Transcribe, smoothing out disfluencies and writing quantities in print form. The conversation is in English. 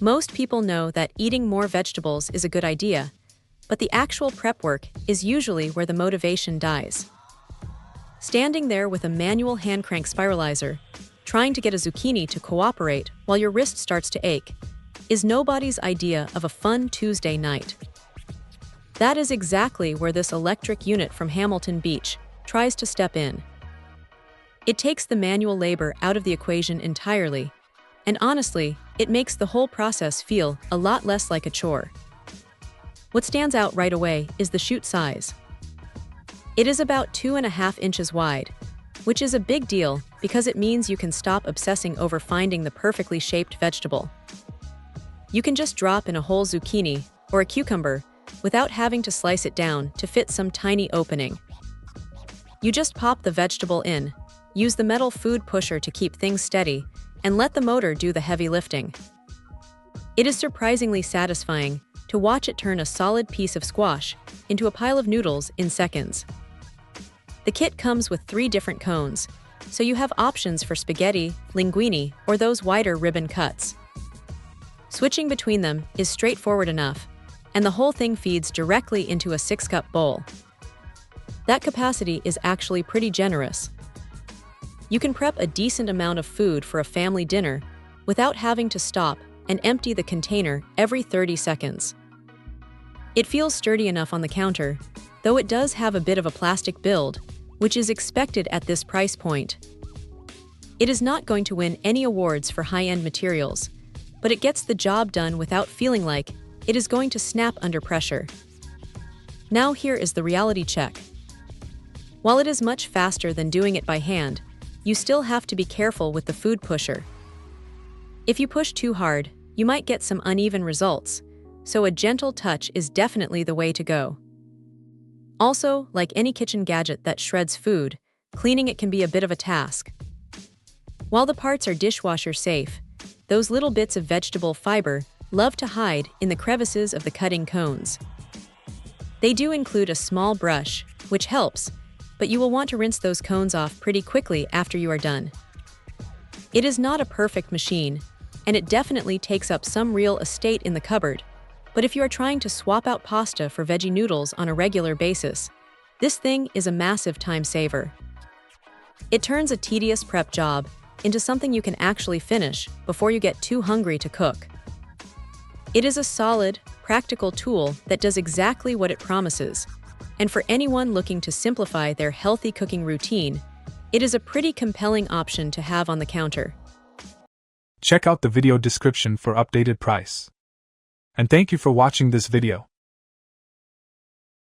Most people know that eating more vegetables is a good idea, but the actual prep work is usually where the motivation dies. Standing there with a manual hand crank spiralizer, trying to get a zucchini to cooperate while your wrist starts to ache, is nobody's idea of a fun Tuesday night. That is exactly where this electric unit from Hamilton Beach tries to step in. It takes the manual labor out of the equation entirely, and honestly, it makes the whole process feel a lot less like a chore. What stands out right away is the chute size. It is about 2.5 inches wide, which is a big deal because it means you can stop obsessing over finding the perfectly shaped vegetable. You can just drop in a whole zucchini or a cucumber without having to slice it down to fit some tiny opening. You just pop the vegetable in, use the metal food pusher to keep things steady, and let the motor do the heavy lifting. It is surprisingly satisfying to watch it turn a solid piece of squash into a pile of noodles in seconds. The kit comes with 3 different cones, so you have options for spaghetti, linguine, or those wider ribbon cuts. Switching between them is straightforward enough, and the whole thing feeds directly into a 6-cup bowl. That capacity is actually pretty generous. You can prep a decent amount of food for a family dinner without having to stop and empty the container every 30 seconds. It feels sturdy enough on the counter, though it does have a bit of a plastic build, which is expected at this price point. It is not going to win any awards for high-end materials, but it gets the job done without feeling like it is going to snap under pressure. Now here is the reality check. While it is much faster than doing it by hand, you still have to be careful with the food pusher. If you push too hard, you might get some uneven results, so a gentle touch is definitely the way to go. Also, like any kitchen gadget that shreds food, cleaning it can be a bit of a task. While the parts are dishwasher safe, those little bits of vegetable fiber love to hide in the crevices of the cutting cones. They do include a small brush, which helps, but you will want to rinse those cones off pretty quickly after you are done. It is not a perfect machine, and it definitely takes up some real estate in the cupboard, but if you are trying to swap out pasta for veggie noodles on a regular basis, this thing is a massive time saver. It turns a tedious prep job into something you can actually finish before you get too hungry to cook. It is a solid, practical tool that does exactly what it promises, and for anyone looking to simplify their healthy cooking routine, it is a pretty compelling option to have on the counter. Check out the video description for updated price. And thank you for watching this video.